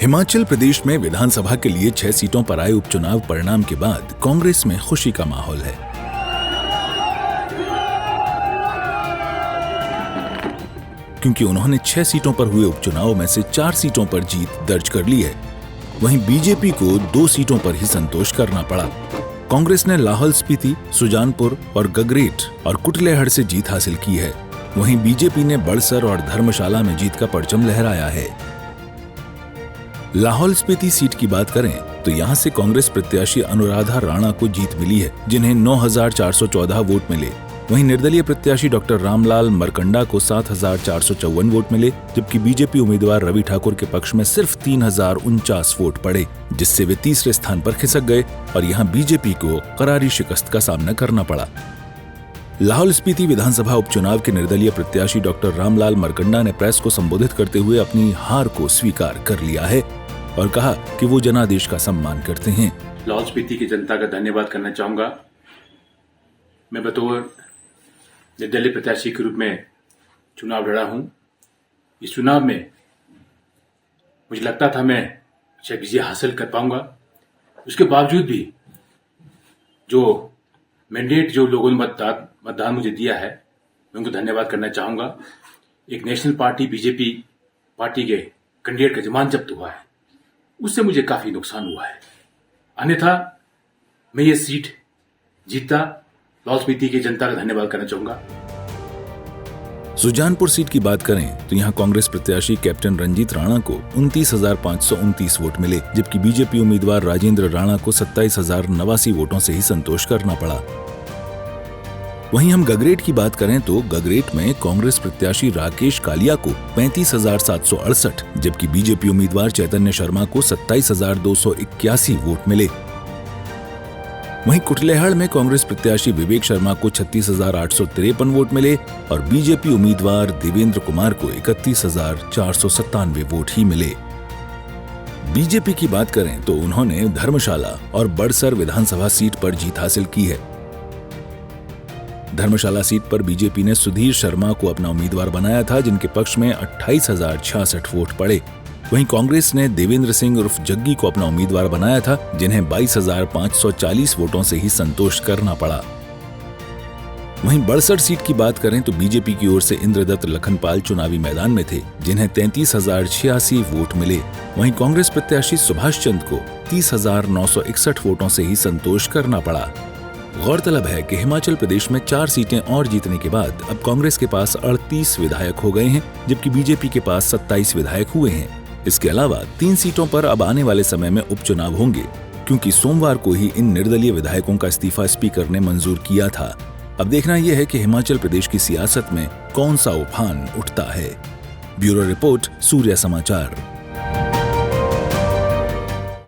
हिमाचल प्रदेश में विधानसभा के लिए 6 सीटों पर आए उपचुनाव परिणाम के बाद कांग्रेस में खुशी का माहौल है। क्योंकि उन्होंने 6 सीटों पर हुए उपचुनाव में से 4 सीटों पर जीत दर्ज कर ली है। वहीं बीजेपी को 2 सीटों पर ही संतोष करना पड़ा। कांग्रेस ने लाहौल स्पीति, सुजानपुर और गगरेट और कुटलेहड़ से जीत हासिल की है। वहीं बीजेपी ने बड़सर और धर्मशाला में जीत का परचम लहराया है। लाहौल स्पीति सीट की बात करें तो यहां से कांग्रेस प्रत्याशी अनुराधा राणा को जीत मिली है, जिन्हें 9,414 वोट मिले। वहीं निर्दलीय प्रत्याशी डॉक्टर रामलाल मरकंडा को 7,454 वोट मिले, जबकि बीजेपी उम्मीदवार रवि ठाकुर के पक्ष में सिर्फ 3,049 वोट पड़े, जिससे वे तीसरे स्थान पर खिसक गए और यहां बीजेपी को करारी शिकस्त का सामना करना पड़ा। लाहौल स्पीति विधानसभा उपचुनाव के निर्दलीय प्रत्याशी डॉक्टर रामलाल मरकंडा ने प्रेस को संबोधित करते हुए अपनी हार को स्वीकार कर लिया है और कहा कि वो जनादेश का सम्मान करते हैं। लाहौल स्पीति की जनता का धन्यवाद करना चाहूंगा। मैं बतौर निर्दलीय प्रत्याशी के रूप में चुनाव लड़ा हूं। इस चुनाव में मुझे लगता था मैं शायद विजय हासिल कर पाऊंगा। उसके बावजूद भी जो मैंडेट जो लोगों ने मतदान मुझे दिया है, मैं उनको धन्यवाद करना चाहूंगा। एक नेशनल पार्टी बीजेपी पार्टी के कैंडिडेट का जमान जब्त हुआ है, उससे मुझे काफी नुकसान हुआ है। अन्यथा मैं ये सीट जीतता। लाहौल स्पीति की जनता का धन्यवाद करना चाहूंगा। सुजानपुर सीट की बात करें तो यहां कांग्रेस प्रत्याशी कैप्टन रंजीत राणा को 29,529 वोट मिले, जबकि बीजेपी उम्मीदवार राजेंद्र राणा को 27,089 वोटों से ही संतोष करना पड़ा। वहीं हम गगरेट की बात करें तो गगरेट में कांग्रेस प्रत्याशी राकेश कालिया को 35,768, जबकि बीजेपी उम्मीदवार चैतन्य शर्मा को 27,281 वोट मिले। वहीं कुटलेहड़ में कांग्रेस प्रत्याशी विवेक शर्मा को 36,853 वोट मिले और बीजेपी उम्मीदवार देवेंद्र कुमार को 31,497 वोट ही मिले। बीजेपी की बात करें तो उन्होंने धर्मशाला और बड़सर विधानसभा सीट पर जीत हासिल की है। धर्मशाला सीट पर बीजेपी ने सुधीर शर्मा को अपना उम्मीदवार बनाया था, जिनके पक्ष में 28,066 वोट पड़े। वहीं कांग्रेस ने देवेंद्र सिंह उर्फ जग्गी को अपना उम्मीदवार बनाया था, जिन्हें 22,540 वोटों से ही संतोष करना पड़ा। वहीं बड़सर सीट की बात करें तो बीजेपी की ओर से इंद्रदत्त लखनपाल चुनावी मैदान में थे, जिन्हें 33,086 वोट मिले। वहीं कांग्रेस प्रत्याशी सुभाष चंद को 30,961 वोटों से ही संतोष करना पड़ा। गौरतलब है कि हिमाचल प्रदेश में 4 सीटें और जीतने के बाद अब कांग्रेस के पास 38 विधायक हो गए हैं, जबकि बीजेपी के पास 27 विधायक हुए हैं। इसके अलावा 3 सीटों पर अब आने वाले समय में उपचुनाव होंगे, क्योंकि सोमवार को ही इन निर्दलीय विधायकों का इस्तीफा स्पीकर ने मंजूर किया था। अब देखना यह है कि हिमाचल प्रदेश की सियासत में कौन सा उफान उठता है। ब्यूरो रिपोर्ट, सूर्य समाचार।